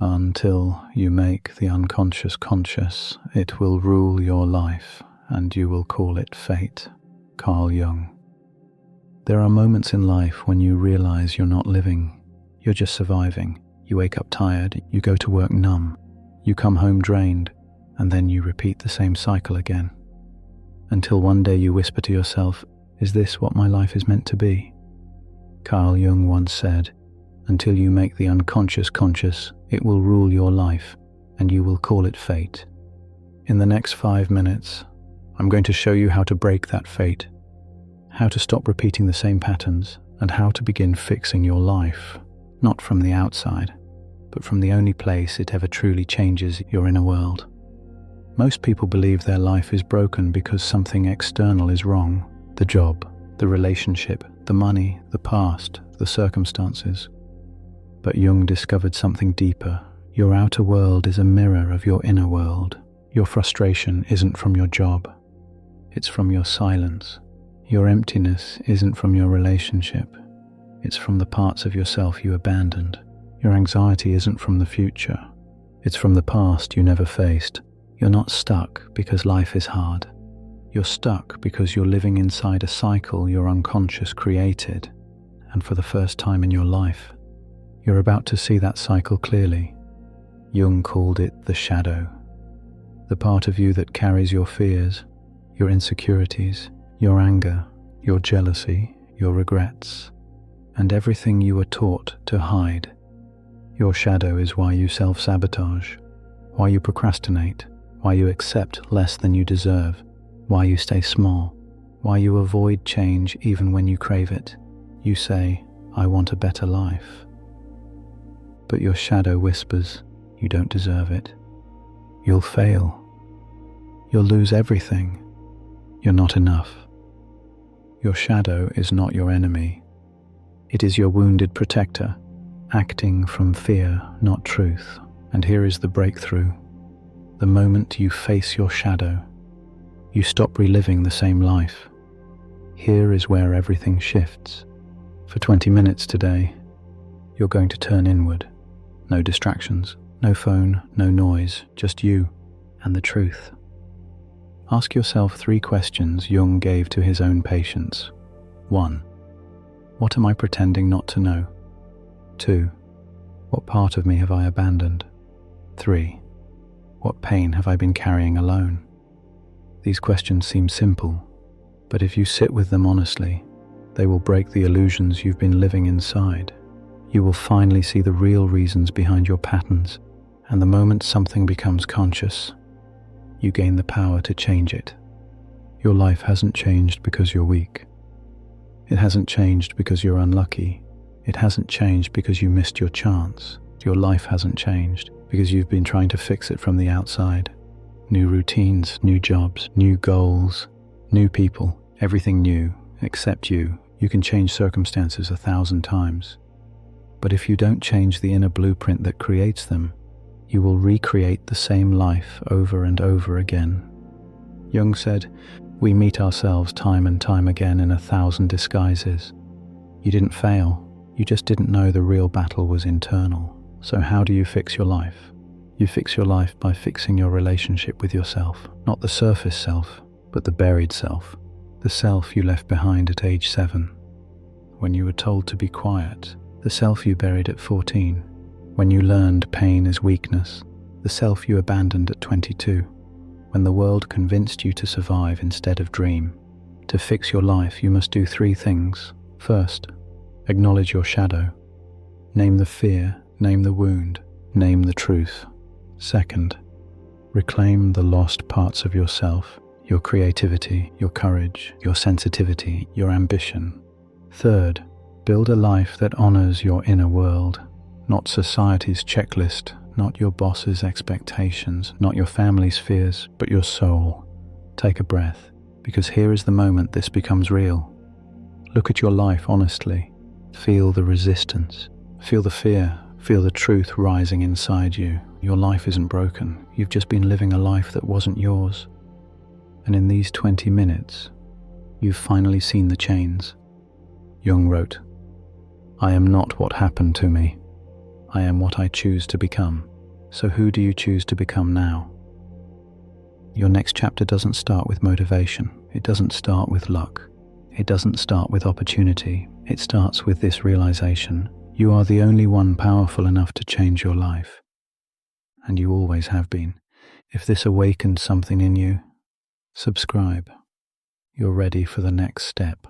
Until you make the unconscious conscious, it will rule your life, and you will call it fate. Carl Jung. There are moments in life when you realize you're not living, you're just surviving. You wake up tired, you go to work numb, you come home drained, and then you repeat the same cycle again. Until one day you whisper to yourself, "Is this what my life is meant to be?" Carl Jung once said, "Until you make the unconscious conscious, it will rule your life, and you will call it fate." In the next 5 minutes, I'm going to show you how to break that fate, how to stop repeating the same patterns, and how to begin fixing your life, not from the outside, but from the only place it ever truly changes, your inner world. Most people believe their life is broken because something external is wrong: the job, the relationship, the money, the past, the circumstances. But Jung discovered something deeper. Your outer world is a mirror of your inner world. Your frustration isn't from your job. It's from your silence. Your emptiness isn't from your relationship. It's from the parts of yourself you abandoned. Your anxiety isn't from the future. It's from the past you never faced. You're not stuck because life is hard. You're stuck because you're living inside a cycle your unconscious created. And for the first time in your life, you're about to see that cycle clearly. Jung called it the shadow. The part of you that carries your fears, your insecurities, your anger, your jealousy, your regrets, and everything you were taught to hide. Your shadow is why you self-sabotage, why you procrastinate, why you accept less than you deserve, why you stay small, why you avoid change even when you crave it. You say, "I want a better life." But your shadow whispers, "You don't deserve it. You'll fail. You'll lose everything. You're not enough." Your shadow is not your enemy. It is your wounded protector, acting from fear, not truth. And here is the breakthrough. The moment you face your shadow, you stop reliving the same life. Here is where everything shifts. For 20 minutes today, you're going to turn inward. No distractions, no phone, no noise, just you and the truth. Ask yourself 3 questions Jung gave to his own patients. 1. What am I pretending not to know? 2. What part of me have I abandoned? 3. What pain have I been carrying alone? These questions seem simple, but if you sit with them honestly, they will break the illusions you've been living inside. You will finally see the real reasons behind your patterns, and the moment something becomes conscious, you gain the power to change it. Your life hasn't changed because you're weak. It hasn't changed because you're unlucky. It hasn't changed because you missed your chance. Your life hasn't changed because you've been trying to fix it from the outside. New routines, new jobs, new goals, new people, everything new, except you. You can change circumstances 1,000 times. But if you don't change the inner blueprint that creates them, you will recreate the same life over and over again. Jung said, "We meet ourselves time and time again in 1,000 disguises." You didn't fail, you just didn't know the real battle was internal. So how do you fix your life? You fix your life by fixing your relationship with yourself, not the surface self, but the buried self, the self you left behind at age 7, when you were told to be quiet, the self you buried at 14, when you learned pain is weakness, the self you abandoned at 22, when the world convinced you to survive instead of dream. To fix your life, you must do 3 things. First, acknowledge your shadow. Name the fear, name the wound, name the truth. Second, reclaim the lost parts of yourself, your creativity, your courage, your sensitivity, your ambition. Third, build a life that honors your inner world, not society's checklist, not your boss's expectations, not your family's fears, but your soul. Take a breath, because here is the moment this becomes real. Look at your life honestly. Feel the resistance. Feel the fear. Feel the truth rising inside you. Your life isn't broken. You've just been living a life that wasn't yours. And in these 20 minutes, you've finally seen the chains. Jung wrote, "I am not what happened to me. I am what I choose to become. So who do you choose to become now? Your next chapter doesn't start with motivation. It doesn't start with luck. It doesn't start with opportunity. It starts with this realization: you are the only one powerful enough to change your life. And you always have been. If this awakened something in you, subscribe. You're ready for the next step.